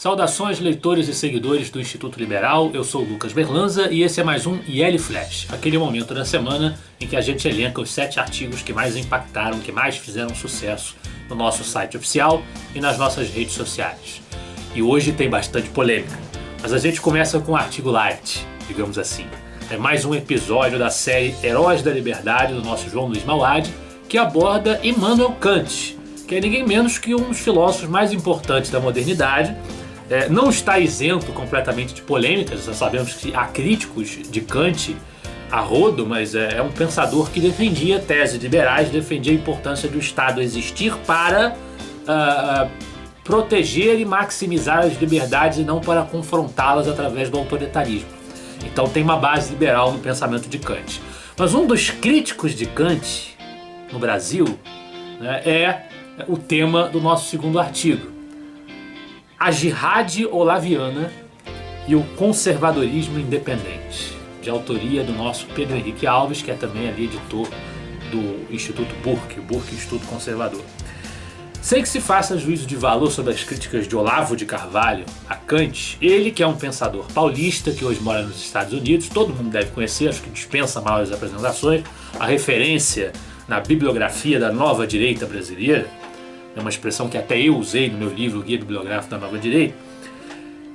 Saudações, leitores e seguidores do Instituto Liberal, eu sou o Lucas Berlanza e esse é mais um IL Flash, aquele momento da semana em que a gente elenca os 7 artigos que mais impactaram, que mais fizeram sucesso no nosso site oficial e nas nossas redes sociais. E hoje tem bastante polêmica, mas a gente começa com um artigo light, digamos assim. É mais um episódio da série Heróis da Liberdade do nosso João Luiz Mauad, que aborda Immanuel Kant, que é ninguém menos que um dos filósofos mais importantes da modernidade. Não está isento completamente de polêmicas, nós sabemos que há críticos de Kant a rodo, mas é um pensador que defendia teses liberais, defendia a importância do Estado existir para proteger e maximizar as liberdades e não para confrontá-las através do autoritarismo. Então tem uma base liberal no pensamento de Kant. Mas um dos críticos de Kant no Brasil, né, é o tema do nosso segundo artigo: a jihad olaviana e o conservadorismo independente, de autoria do nosso Pedro Henrique Alves, que é também ali editor do Instituto Burke, o Burke Instituto Conservador. Sem que se faça juízo de valor sobre as críticas de Olavo de Carvalho a Kant, ele que é um pensador paulista que hoje mora nos Estados Unidos, todo mundo deve conhecer, acho que dispensa maiores apresentações, a referência na bibliografia da nova direita brasileira, é uma expressão que até eu usei no meu livro Guia Bibliográfico da Nova Direita,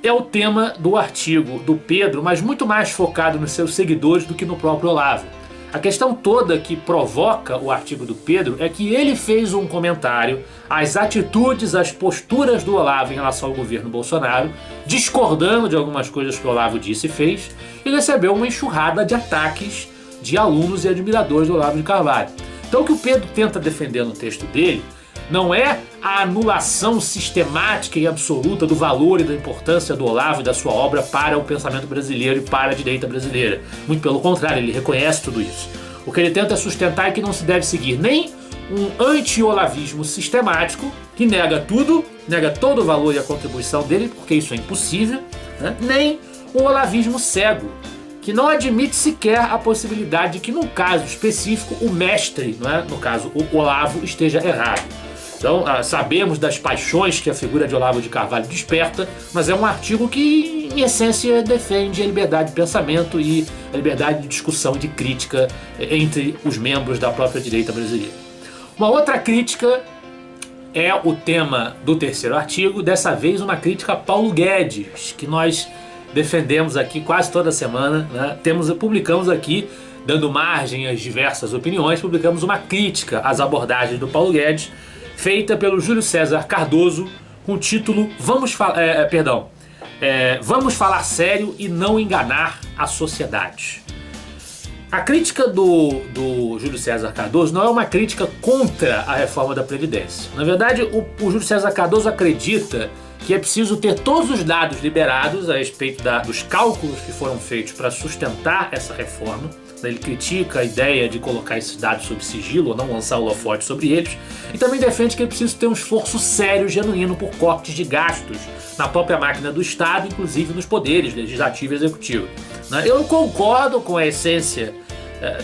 é o tema do artigo do Pedro, mas muito mais focado nos seus seguidores do que no próprio Olavo. A questão toda que provoca o artigo do Pedro é que ele fez um comentário às atitudes, às posturas do Olavo em relação ao governo Bolsonaro, discordando de algumas coisas que o Olavo disse e fez, e recebeu uma enxurrada de ataques de alunos e admiradores do Olavo de Carvalho. Então o que o Pedro tenta defender no texto dele não é a anulação sistemática e absoluta do valor e da importância do Olavo e da sua obra para o pensamento brasileiro e para a direita brasileira. Muito pelo contrário, ele reconhece tudo isso. O que ele tenta sustentar é que não se deve seguir nem um anti-olavismo sistemático, que nega tudo, nega todo o valor e a contribuição dele, porque isso é impossível, né? Nem um olavismo cego, que não admite sequer a possibilidade de que, num caso específico, o mestre, não é? No caso o Olavo, esteja errado. Então, sabemos das paixões que a figura de Olavo de Carvalho desperta, mas é um artigo que, em essência, defende a liberdade de pensamento e a liberdade de discussão e de crítica entre os membros da própria direita brasileira. Uma outra crítica é o tema do terceiro artigo, dessa vez uma crítica a Paulo Guedes, que nós defendemos aqui quase toda semana, né? Publicamos aqui, dando margem às diversas opiniões, publicamos uma crítica às abordagens do Paulo Guedes, feita pelo Júlio César Cardoso, com o título Vamos falar sério e não enganar a sociedade. A crítica do Júlio César Cardoso não é uma crítica contra a reforma da Previdência. Na verdade, o Júlio César Cardoso acredita que é preciso ter todos os dados liberados a respeito dos cálculos que foram feitos para sustentar essa reforma. Ele critica a ideia de colocar esses dados sob sigilo ou não lançar holofote sobre eles, e também defende que é preciso ter um esforço sério, genuíno, por cortes de gastos na própria máquina do Estado, inclusive nos poderes legislativo e executivo. Eu concordo com a essência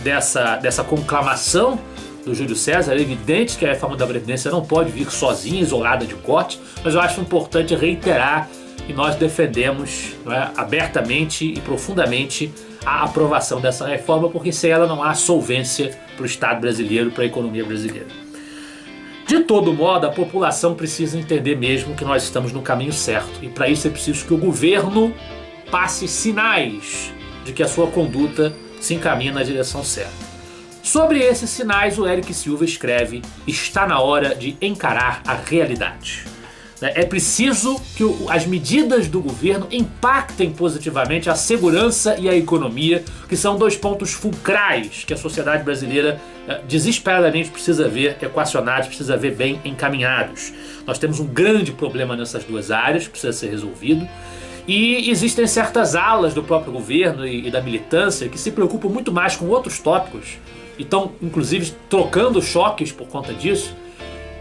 dessa conclamação do Júlio César. É evidente que a reforma da Previdência não pode vir sozinha, isolada de corte, mas eu acho importante reiterar que nós defendemos, abertamente e profundamente a aprovação dessa reforma, porque sem ela não há solvência para o Estado brasileiro, para a economia brasileira. De todo modo, a população precisa entender mesmo que nós estamos no caminho certo, e para isso é preciso que o governo passe sinais de que a sua conduta se encaminha na direção certa. Sobre esses sinais, o Eric Silva escreve: está na hora de encarar a realidade. É preciso que as medidas do governo impactem positivamente a segurança e a economia, que são 2 pontos fulcrais que a sociedade brasileira desesperadamente precisa ver equacionados, precisa ver bem encaminhados. Nós temos um grande problema nessas 2 áreas que precisa ser resolvido, e existem certas alas do próprio governo e da militância que se preocupam muito mais com outros tópicos e estão, inclusive, trocando choques por conta disso,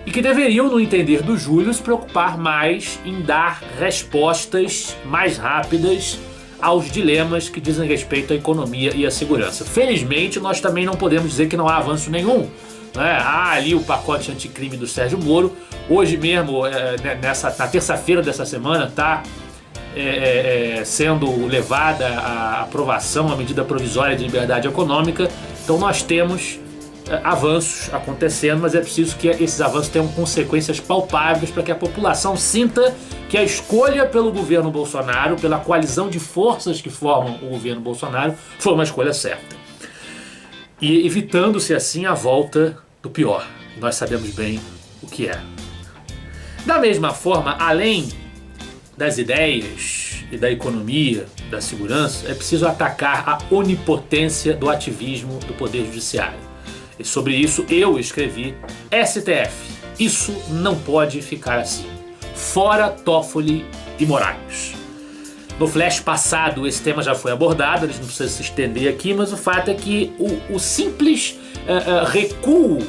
e que deveriam, no entender do Júlio, se preocupar mais em dar respostas mais rápidas aos dilemas que dizem respeito à economia e à segurança. Felizmente, nós também não podemos dizer que não há avanço nenhum né? Há ali o pacote anticrime do Sérgio Moro. Hoje mesmo, na terça-feira dessa semana, está sendo levada à aprovação a medida provisória de liberdade econômica. Então nós temos avanços acontecendo, mas é preciso que esses avanços tenham consequências palpáveis para que a população sinta que a escolha pelo governo Bolsonaro, pela coalizão de forças que formam o governo Bolsonaro, foi uma escolha certa. E evitando-se assim a volta do pior. Nós sabemos bem o que é. Da mesma forma, além das ideias e da economia, da segurança, é preciso atacar a onipotência do ativismo do Poder Judiciário. E sobre isso eu escrevi: STF, isso não pode ficar assim. Fora Toffoli e Moraes. No flash passado esse tema já foi abordado, a gente não precisa se estender aqui, mas o fato é que o simples recuo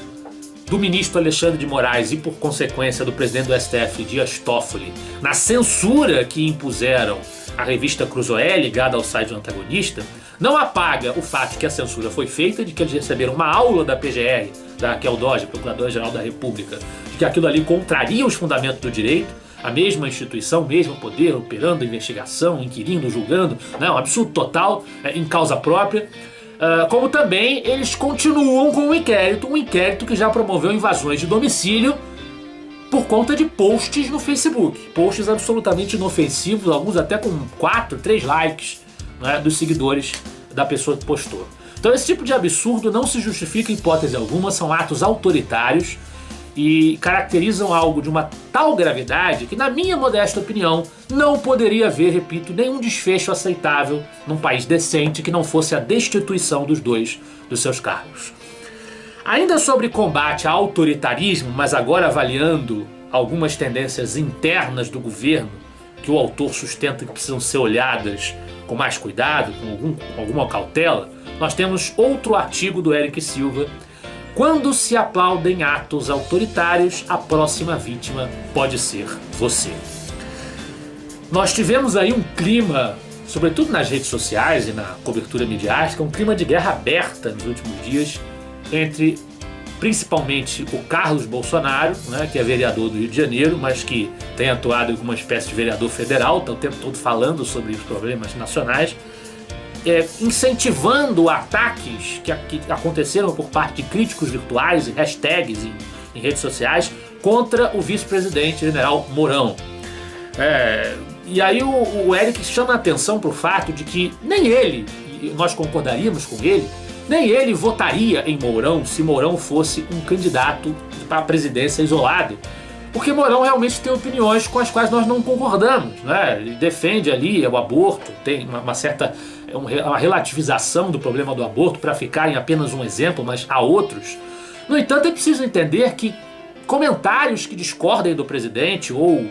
do ministro Alexandre de Moraes e, por consequência, do presidente do STF, Dias Toffoli, na censura que impuseram à revista Cruzoé, ligada ao site do antagonista, não apaga o fato de que a censura foi feita, de que eles receberam uma aula da PGR, que é o DOJ, Procuradora-Geral da República, de que aquilo ali contraria os fundamentos do direito, a mesma instituição, o mesmo poder, operando a investigação, inquirindo, julgando, né, um absurdo total, em causa própria. Como também eles continuam com um inquérito que já promoveu invasões de domicílio por conta de posts no Facebook. Posts absolutamente inofensivos, alguns até com 4, 3 likes, né, dos seguidores da pessoa que postou. Então esse tipo de absurdo não se justifica em hipótese alguma, são atos autoritários e caracterizam algo de uma tal gravidade que, na minha modesta opinião, não poderia haver, repito, nenhum desfecho aceitável num país decente que não fosse a destituição dos dois dos seus cargos. Ainda sobre combate ao autoritarismo, mas agora avaliando algumas tendências internas do governo que o autor sustenta que precisam ser olhadas com mais cuidado, com alguma cautela, nós temos outro artigo do Eric Silva: quando se aplaudem atos autoritários, a próxima vítima pode ser você. Nós tivemos aí um clima, sobretudo nas redes sociais e na cobertura midiática, um clima de guerra aberta nos últimos dias entre principalmente o Carlos Bolsonaro, né, que é vereador do Rio de Janeiro, mas que tem atuado como uma espécie de vereador federal, está o tempo todo falando sobre os problemas nacionais, incentivando ataques que aconteceram por parte de críticos virtuais e hashtags em redes sociais contra o vice-presidente general Mourão. E aí o Eric chama a atenção para o fato de que nem ele, e nós concordaríamos com ele, nem ele votaria em Mourão se Mourão fosse um candidato para a presidência isolado. Porque Mourão realmente tem opiniões com as quais nós não concordamos, né? Ele defende ali o aborto, tem uma relativização do problema do aborto para ficar em apenas um exemplo, mas há outros. No entanto, é preciso entender que comentários que discordem do presidente ou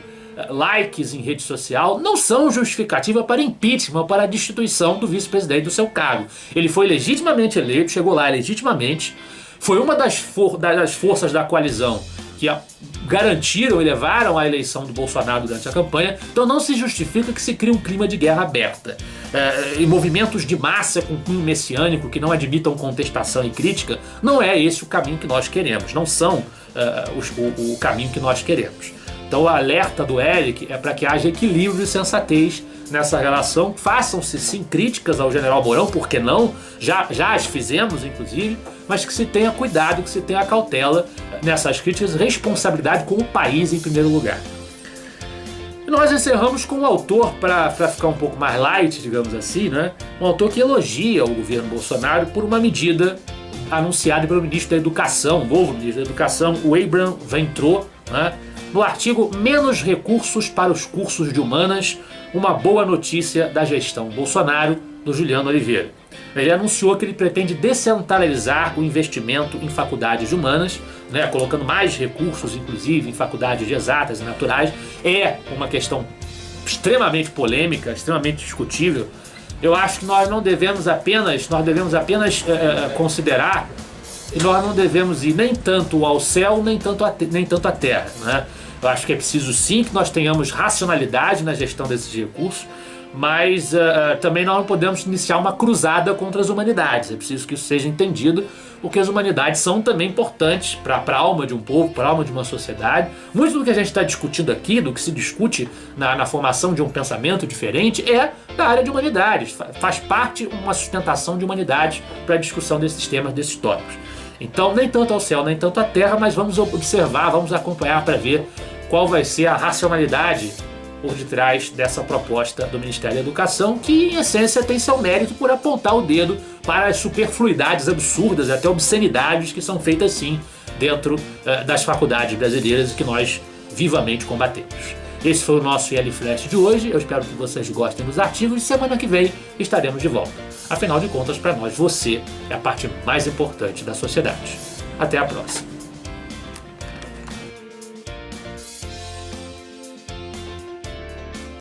likes em rede social não são justificativa para impeachment, para a destituição do vice-presidente do seu cargo. Ele foi legitimamente eleito, chegou lá legitimamente, foi uma das forças da coalizão que garantiram e levaram à eleição do Bolsonaro durante a campanha. Então não se justifica que se crie um clima de guerra aberta. E movimentos de massa com cunho messiânico que não admitam contestação e crítica, não é esse o caminho que nós queremos, não são o caminho que nós queremos. Então o alerta do Eric é para que haja equilíbrio e sensatez nessa relação. Façam-se sim críticas ao general Mourão, por que não? Já as fizemos, inclusive, mas que se tenha cuidado, que se tenha cautela nessas críticas, responsabilidade com o país em primeiro lugar. E nós encerramos com um autor, para ficar um pouco mais light, digamos assim, né? Um autor que elogia o governo Bolsonaro por uma medida anunciada pelo ministro da Educação, o novo ministro da Educação, o Abraham Weintraub, né? No artigo Menos Recursos para os Cursos de Humanas, uma boa notícia da gestão Bolsonaro, do Juliano Oliveira. Ele anunciou que ele pretende descentralizar o investimento em faculdades de humanas, né, colocando mais recursos, inclusive, em faculdades de exatas e naturais. É uma questão extremamente polêmica, extremamente discutível. Eu acho que nós devemos apenas considerar, e nós não devemos ir nem tanto ao céu, nem tanto à terra, né? Eu acho que é preciso sim que nós tenhamos racionalidade na gestão desses recursos, mas também nós não podemos iniciar uma cruzada contra as humanidades. É preciso que isso seja entendido, porque as humanidades são também importantes para a alma de um povo, para a alma de uma sociedade. Muito do que a gente está discutindo aqui, do que se discute na formação de um pensamento diferente, é da área de humanidades. Faz parte uma sustentação de humanidades para a discussão desses temas, desses tópicos. Então, nem tanto ao céu, nem tanto à terra, mas vamos observar, vamos acompanhar para ver qual vai ser a racionalidade por detrás dessa proposta do Ministério da Educação, que em essência tem seu mérito por apontar o dedo para as superfluidades absurdas, até obscenidades que são feitas sim dentro das faculdades brasileiras e que nós vivamente combatemos. Esse foi o nosso IL Flash de hoje, eu espero que vocês gostem dos artigos e semana que vem estaremos de volta. Afinal de contas, para nós, você é a parte mais importante da sociedade. Até a próxima.